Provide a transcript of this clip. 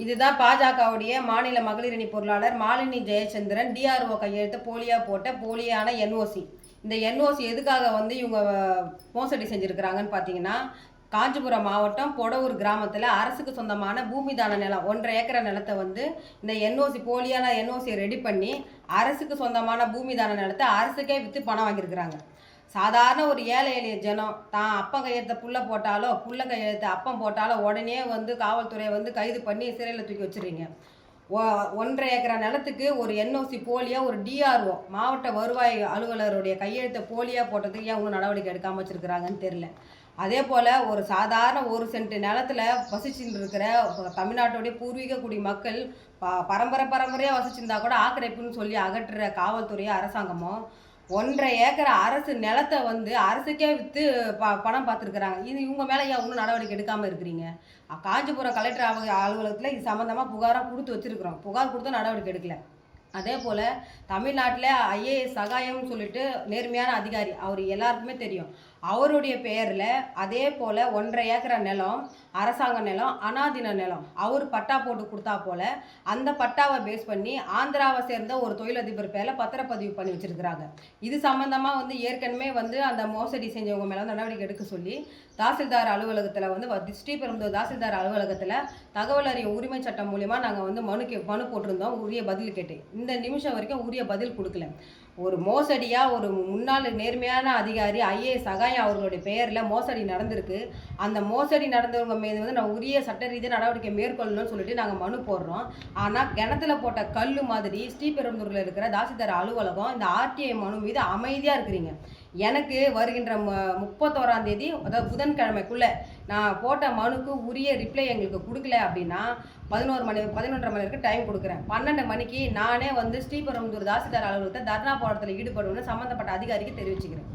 இதுதான் பாஜகவுடைய மாநில மகளிர் அணி பொருளாளர் மாலினி ஜெயச்சந்திரன் டிஆர்ஓ கையெழுத்து போலியான என்ஓசி. இந்த என்ஓசி எதுக்காக இவங்க மோசடி செஞ்சுருக்கிறாங்கன்னு பார்த்தீங்கன்னா, காஞ்சிபுரம் மாவட்டம் பொடவூர் கிராமத்தில் அரசுக்கு சொந்தமான பூமிதான நிலம் 1.5 ஏக்கர் நிலத்தை இந்த போலியான என்ஓசியை ரெடி பண்ணி அரசுக்கு சொந்தமான பூமிதான நிலத்தை அரசுக்கே விற்று பணம் வாங்கியிருக்கிறாங்க. சாதாரண ஒரு ஏழை எளிய ஜனம் தான் அப்பம் கையெழுத்த புள்ள கையெழுத்த அப்பம் போட்டாலோ உடனே காவல்துறையை கைது பண்ணி சிறையில் தூக்கி வச்சுருங்க. 1.5 ஏக்கர் நிலத்துக்கு ஒரு என்ஓசி போலியாக ஒரு டிஆர்ஓ மாவட்ட வருவாய் அலுவலருடைய கையெழுத்தை போலியாக போட்டதுக்கு ஏன் ஒன்றும் நடவடிக்கை எடுக்காமல் வச்சுருக்கிறாங்கன்னு தெரில. அதே போல் ஒரு சாதாரண 1 சென்ட் நிலத்தில் வசிச்சுட்டு இருக்கிற தமிழ்நாட்டுடைய பூர்வீக குடி மக்கள் பரம்பரையாக வசிச்சிருந்தா கூட ஆக்கிரமிப்புன்னு சொல்லி அகற்றுற காவல்துறையோ அரசாங்கமோ 1.5 ஏக்கர் அரசு நிலத்தை அரசுக்கே விற்று பணம் பார்த்துருக்குறாங்க. இவங்க மேலே ஏன் ஒன்றும் நடவடிக்கை எடுக்காமல் இருக்கிறீங்க? காஞ்சிபுரம் கலெக்டர் அலுவலகத்தில் இது சம்மந்தமாக புகாராக கொடுத்து வச்சுருக்குறோம். புகார் கொடுத்து நடவடிக்கை எடுக்கல. அதே போல் தமிழ்நாட்டில் ஐஏஎஸ் சகாயம்னு சொல்லிட்டு நேர்மையான அதிகாரி, அவர் எல்லாருக்குமே தெரியும். அவருடைய பெயரில் அதே போல் 1.5 ஏக்கர் நிலம் அரசாங்க நிலம், அனாதீன நிலம் அவர் பட்டா போட்டு கொடுத்தா போல் அந்த பட்டாவை பேஸ் பண்ணி ஆந்திராவை சேர்ந்த ஒரு தொழிலதிபர் பேரில் பத்திரப்பதிவு பண்ணி வச்சுருக்கிறாங்க. இது சம்மந்தமாக ஏற்கனவே அந்த மோசடி செஞ்சவங்க மேலே நடவடிக்கை எடுக்க சொல்லி தாசில்தார் அலுவலகத்தில் ஸ்ரீபெரும்புதூர் தாசில்தார் அலுவலகத்தில் தகவல் அறியும் உரிமை சட்டம் மூலிமா நாங்கள் மனு போட்டிருந்தோம். உரிய பதில் கேட்டு இந்த நிமிஷம் வரைக்கும் உரிய பதில் கொடுக்கல. ஒரு மோசடியாக ஒரு முன்னாள் நேர்மையான அதிகாரி ஐஏஎஸ் சகாயம் அவர்களுடைய பெயரில் மோசடி நடந்திருக்கு. அந்த மோசடி நடந்தவங்க மீது நான் உரிய சட்ட ரீதியாக நடவடிக்கை மேற்கொள்ளணும்னு சொல்லிட்டு நாங்கள் மனு போடுறோம். ஆனால் கிணத்துல போட்ட கல் மாதிரி ஸ்ரீபெரும்புதூரில் இருக்கிற தாசில்தார் அலுவலகம் இந்த ஆர்டிஐ மனு மீது அமைதியாக இருக்கிறீங்க. எனக்கு வருகின்ற 31ஆம் தேதி, அதாவது புதன்கிழமைக்குள்ளே நான் போட்ட மனுக்கு உரிய ரிப்ளை எங்களுக்கு கொடுக்கல அப்படின்னா 11:30 மணி வரைக்கும் டைம் கொடுக்குறேன். 12 மணிக்கு நானே ஸ்ரீபெரும்புதூர் தாசில்தார் அலுவலகத்தை தர்ணா போராட்டத்தில் ஈடுபடுவேன்னு சம்மந்தப்பட்ட அதிகாரிக்கு தெரிவிச்சுக்கிறேன்.